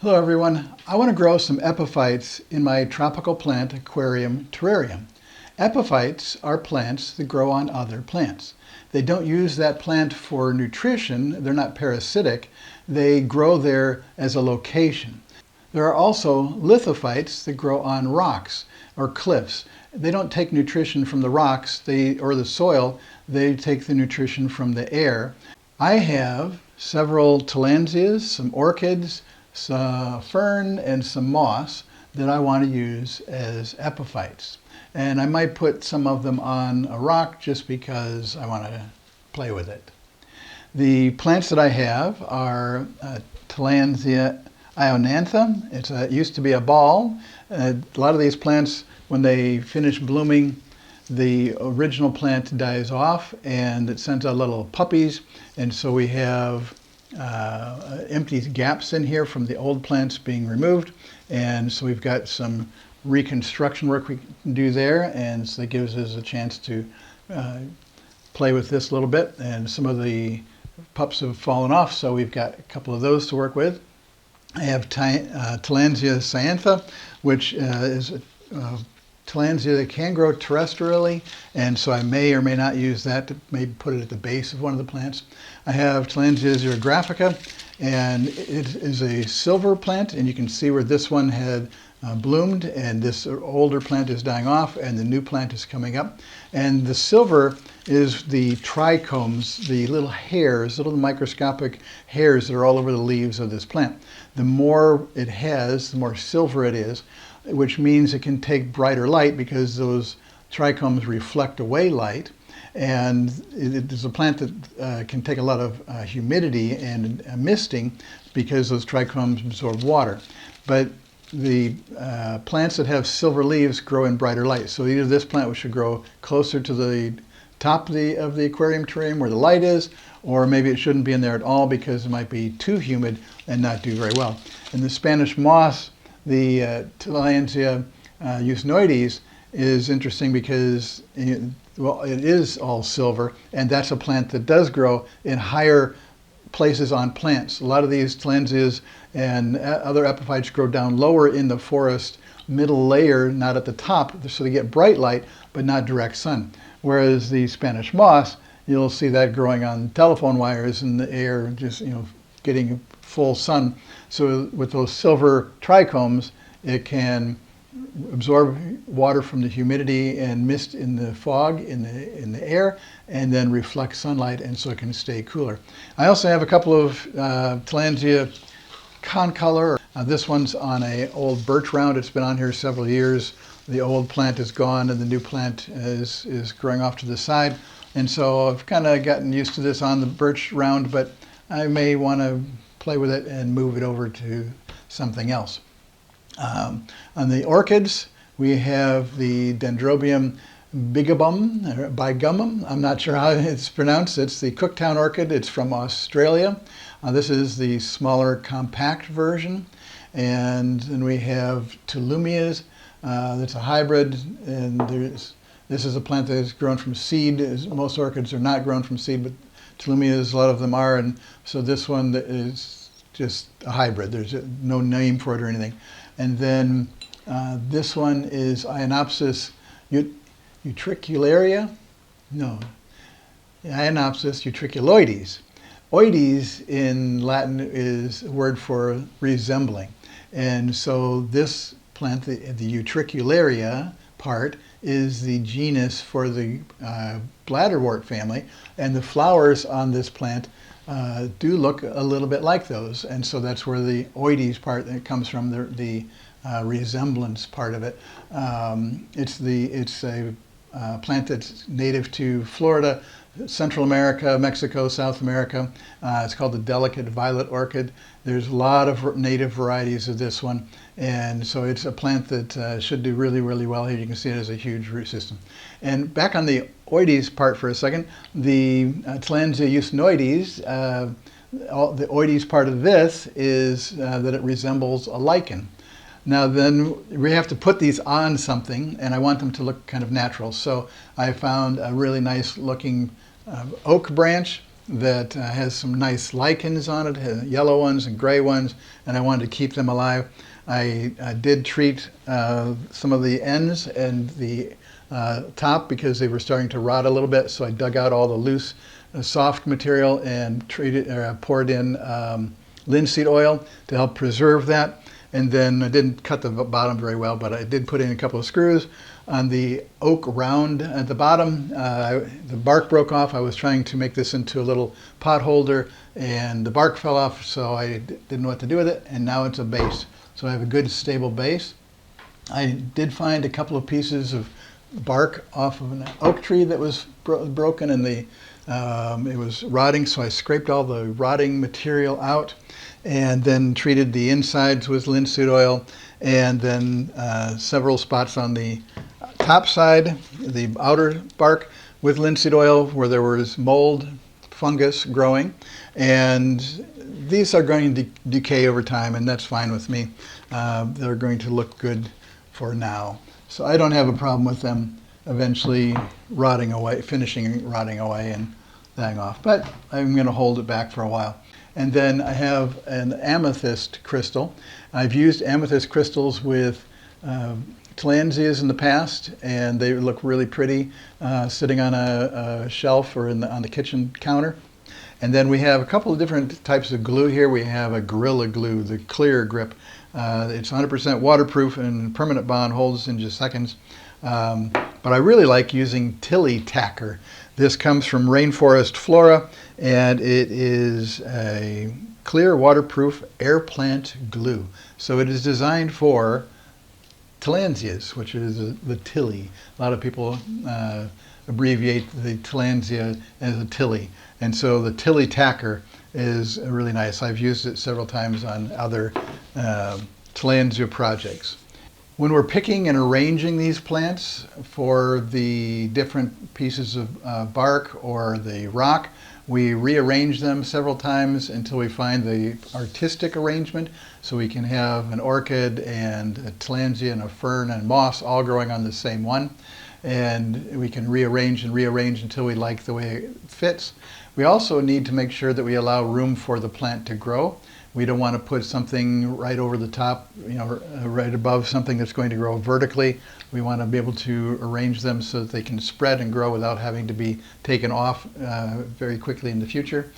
Hello everyone. I want to grow some epiphytes in my tropical plant aquarium terrarium. Epiphytes are plants that grow on other plants. They don't use that plant for nutrition. They're not parasitic. They grow there as a location. There are also lithophytes that grow on rocks or cliffs. They don't take nutrition from the rocks or the soil. They take the nutrition from the air. I have several tillandsias, some orchids, some fern, and some moss that I want to use as epiphytes. And I might put some of them on a rock just because I want to play with it. The plants that I have are Tillandsia ionantha. It used to be a ball. A lot of these plants, when they finish blooming, the original plant dies off and it sends out little puppies, and so we have empty gaps in here from the old plants being removed, and so we've got some reconstruction work we can do there, and so that gives us a chance to play with this a little bit. And some of the pups have fallen off, so we've got a couple of those to work with. I have Tillandsia cyantha, which is a Tillandsia that can grow terrestrially, and so I may or may not use that to maybe put it at the base of one of the plants. I have Tillandsia xerographica, and it is a silver plant, and you can see where this one had bloomed, and this older plant is dying off, and the new plant is coming up. And the silver is the trichomes, the little hairs, little microscopic hairs that are all over the leaves of this plant. The more it has, the more silver it is, which means it can take brighter light because those trichomes reflect away light. And it is a plant that can take a lot of humidity and misting because those trichomes absorb water. But the plants that have silver leaves grow in brighter light. So either this plant should grow closer to the top of the aquarium terrarium where the light is, or maybe it shouldn't be in there at all because it might be too humid and not do very well. And the Spanish moss, the Tillandsia usnoides, is interesting because it is all silver, and that's a plant that does grow in higher places on plants. A lot of these Tillandsias and other epiphytes grow down lower in the forest middle layer, not at the top, so they get bright light but not direct sun. Whereas the Spanish moss, you'll see that growing on telephone wires in the air, just getting full sun. So with those silver trichomes, it can absorb water from the humidity and mist in the fog in the air, and then reflect sunlight, and so it can stay cooler. I also have a couple of Tillandsia concolor. This one's on an old birch round. It's been on here several years. The old plant is gone and the new plant is growing off to the side. And so I've kind of gotten used to this on the birch round, but I may want to play with it and move it over to something else. On the orchids, we have the Dendrobium bigumum. I'm not sure how it's pronounced. It's the Cooktown orchid. It's from Australia. This is the smaller compact version. And then we have Tulumias. That's a hybrid, and this is a plant that is grown from seed. Most orchids are not grown from seed, but Tulumias, a lot of them are, and so this one is just a hybrid. There's no name for it or anything. And then this one is Ionopsis utricularia. No, Ionopsis utriculoides. Oides in Latin is a word for resembling. And so this plant, the utricularia part, is the genus for the bladderwort family, and the flowers on this plant do look a little bit like those, and so that's where the oides part that comes from, the resemblance part of it. It's a plant that's native to Florida, Central America, Mexico, South America. It's called the delicate violet orchid. There's a lot of native varieties of this one, and so it's a plant that should do really, really well. Here you can see it has a huge root system. And back on the oides part for a second, the Tillandsia usnoides, the oides part of this is that it resembles a lichen. Now then, we have to put these on something, and I want them to look kind of natural. So I found a really nice looking oak branch that has some nice lichens on it, yellow ones and gray ones, and I wanted to keep them alive. I did treat some of the ends and the top because they were starting to rot a little bit, so I dug out all the loose soft material and poured in linseed oil to help preserve that. And then I didn't cut the bottom very well, but I did put in a couple of screws. On the oak round at the bottom, the bark broke off. I was trying to make this into a little pot holder, and the bark fell off, so I didn't know what to do with it, and now it's a base. So I have a good stable base. I did find a couple of pieces of bark off of an oak tree that was broken, and it was rotting, so I scraped all the rotting material out and then treated the insides with linseed oil, and then several spots on the top side, the outer bark, with linseed oil where there was mold, fungus growing, and these are going to decay over time, and that's fine with me. They're going to look good for now. So I don't have a problem with them eventually rotting away, rotting away and dying off, but I'm going to hold it back for a while. And then I have an amethyst crystal. I've used amethyst crystals with tillandsias in the past, and they look really pretty sitting on a shelf or on the kitchen counter. And then we have a couple of different types of glue here. We have a Gorilla Glue, the clear grip. It's 100% waterproof and permanent bond, holds in just seconds. But I really like using Tilly Tacker. This comes from Rainforest Flora, and it is a clear waterproof air plant glue. So it is designed for tillandsias, which is the Tilly. A lot of people abbreviate the tillandsia as a Tilly. And so the Tilly Tacker is really nice. I've used it several times on other tillandsia projects. When we're picking and arranging these plants for the different pieces of bark or the rock, we rearrange them several times until we find the artistic arrangement, so we can have an orchid and a tillandsia and a fern and moss all growing on the same one. And we can rearrange and rearrange until we like the way it fits. We also need to make sure that we allow room for the plant to grow. We don't want to put something right over the top, right above something that's going to grow vertically. We want to be able to arrange them so that they can spread and grow without having to be taken off very quickly in the future.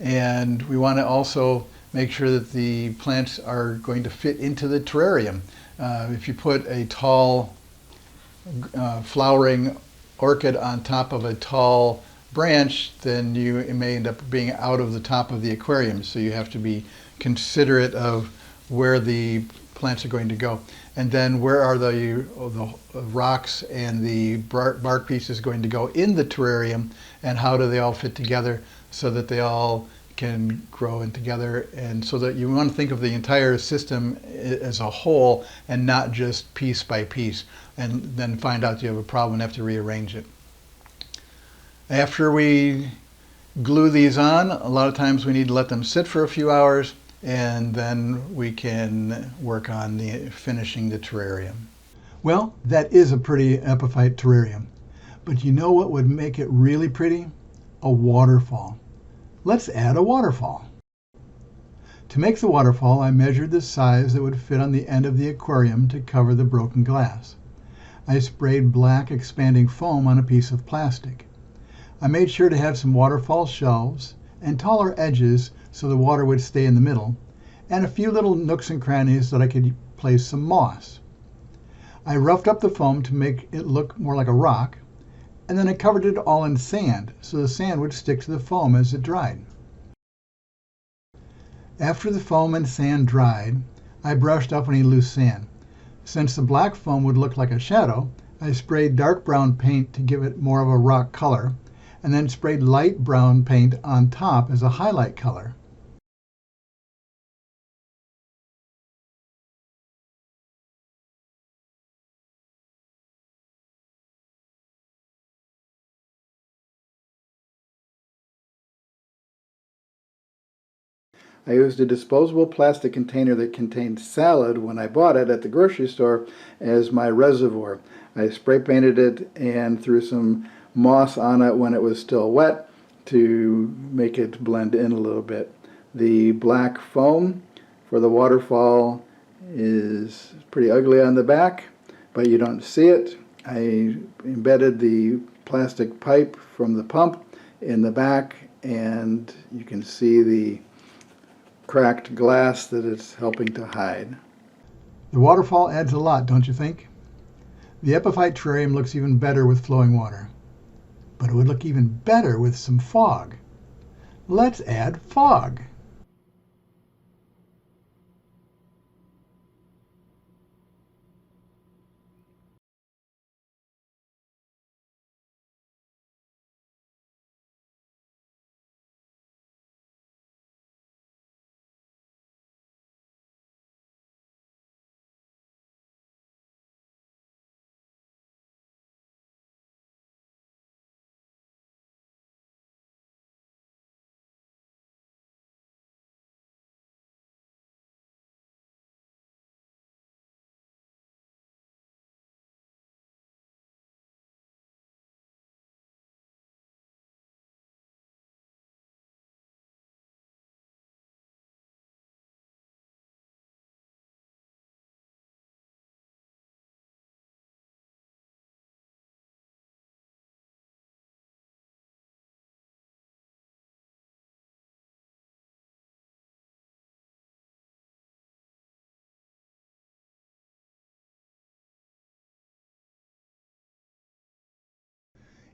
And we want to also make sure that the plants are going to fit into the terrarium. If you put a tall flowering orchid on top of a tall branch, then you may end up being out of the top of the aquarium. So you have to be considerate of where the plants are going to go. And then where are the rocks and the bark pieces going to go in the terrarium, and how do they all fit together so that they all can grow in together, and so that you want to think of the entire system as a whole and not just piece by piece, and then find out you have a problem and have to rearrange it. After we glue these on, a lot of times we need to let them sit for a few hours, and then we can work on finishing the terrarium. Well, that is a pretty epiphyte terrarium. But you know what would make it really pretty? A waterfall. Let's add a waterfall. To make the waterfall, I measured the size that would fit on the end of the aquarium to cover the broken glass. I sprayed black expanding foam on a piece of plastic. I made sure to have some waterfall shelves and taller edges so the water would stay in the middle, and a few little nooks and crannies that I could place some moss. I roughed up the foam to make it look more like a rock, and then I covered it all in sand so the sand would stick to the foam as it dried. After the foam and sand dried, I brushed up any loose sand. Since the black foam would look like a shadow, I sprayed dark brown paint to give it more of a rock color, and then sprayed light brown paint on top as a highlight color. I used a disposable plastic container that contained salad when I bought it at the grocery store as my reservoir. I spray painted it and threw some moss on it when it was still wet to make it blend in a little bit. The black foam for the waterfall is pretty ugly on the back, but you don't see it. I embedded the plastic pipe from the pump in the back, and you can see the cracked glass that it's helping to hide. The waterfall adds a lot, don't you think? The Epiphyte terrarium looks even better with flowing water, but it would look even better with some fog. Let's add fog.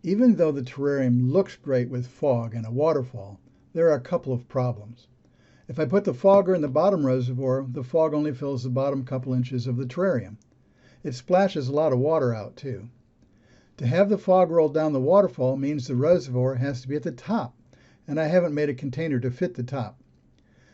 Even though the terrarium looks great with fog and a waterfall, there are a couple of problems. If I put the fogger in the bottom reservoir, the fog only fills the bottom couple inches of the terrarium. It splashes a lot of water out too. To have the fog roll down the waterfall means the reservoir has to be at the top, and I haven't made a container to fit the top.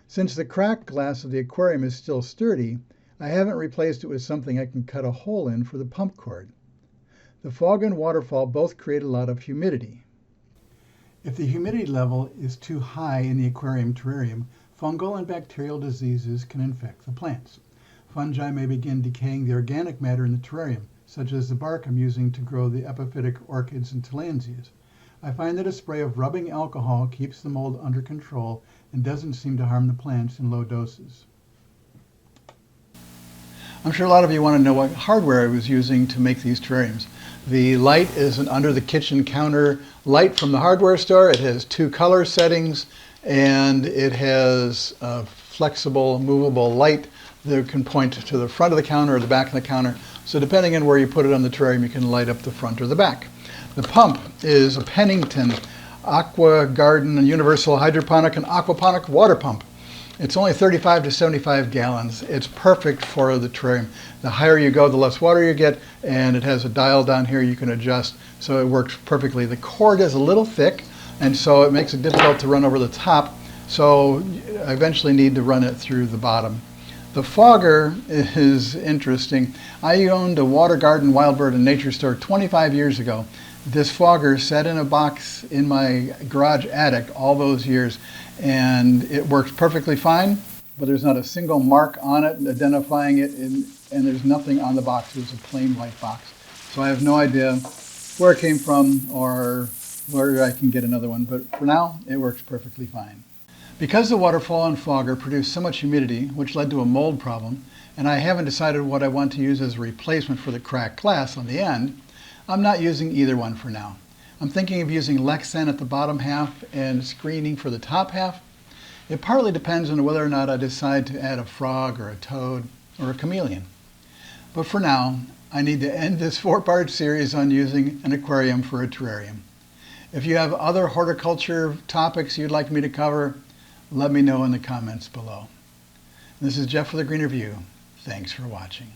Since the cracked glass of the aquarium is still sturdy, I haven't replaced it with something I can cut a hole in for the pump cord. The fog and waterfall both create a lot of humidity. If the humidity level is too high in the aquarium terrarium, fungal and bacterial diseases can infect the plants. Fungi may begin decaying the organic matter in the terrarium, such as the bark I'm using to grow the epiphytic orchids and tillandsias. I find that a spray of rubbing alcohol keeps the mold under control and doesn't seem to harm the plants in low doses. I'm sure a lot of you want to know what hardware I was using to make these terrariums. The light is an under the kitchen counter light from the hardware store. It has 2 color settings, and it has a flexible, movable light that can point to the front of the counter or the back of the counter. So depending on where you put it on the terrarium, you can light up the front or the back. The pump is a Pennington Aqua Garden Universal Hydroponic and Aquaponic water pump. It's only 35 to 75 gallons. It's perfect for the terrarium. The higher you go, the less water you get, and it has a dial down here you can adjust, so it works perfectly. The cord is a little thick, and so it makes it difficult to run over the top, so I eventually need to run it through the bottom. The fogger is interesting. I owned a water garden, wild bird, and nature store 25 years ago. This fogger sat in a box in my garage attic all those years, and it works perfectly fine, but there's not a single mark on it identifying it, and there's nothing on the box. It's a plain white box. So I have no idea where it came from or where I can get another one, but for now, it works perfectly fine. Because the waterfall and fogger produce so much humidity, which led to a mold problem, and I haven't decided what I want to use as a replacement for the cracked glass on the end, I'm not using either one for now. I'm thinking of using Lexan at the bottom half and screening for the top half. It partly depends on whether or not I decide to add a frog or a toad or a chameleon. But for now, I need to end this 4-part series on using an aquarium for a terrarium. If you have other horticulture topics you'd like me to cover, let me know in the comments below. This is Jeff with the Greener View. Thanks for watching.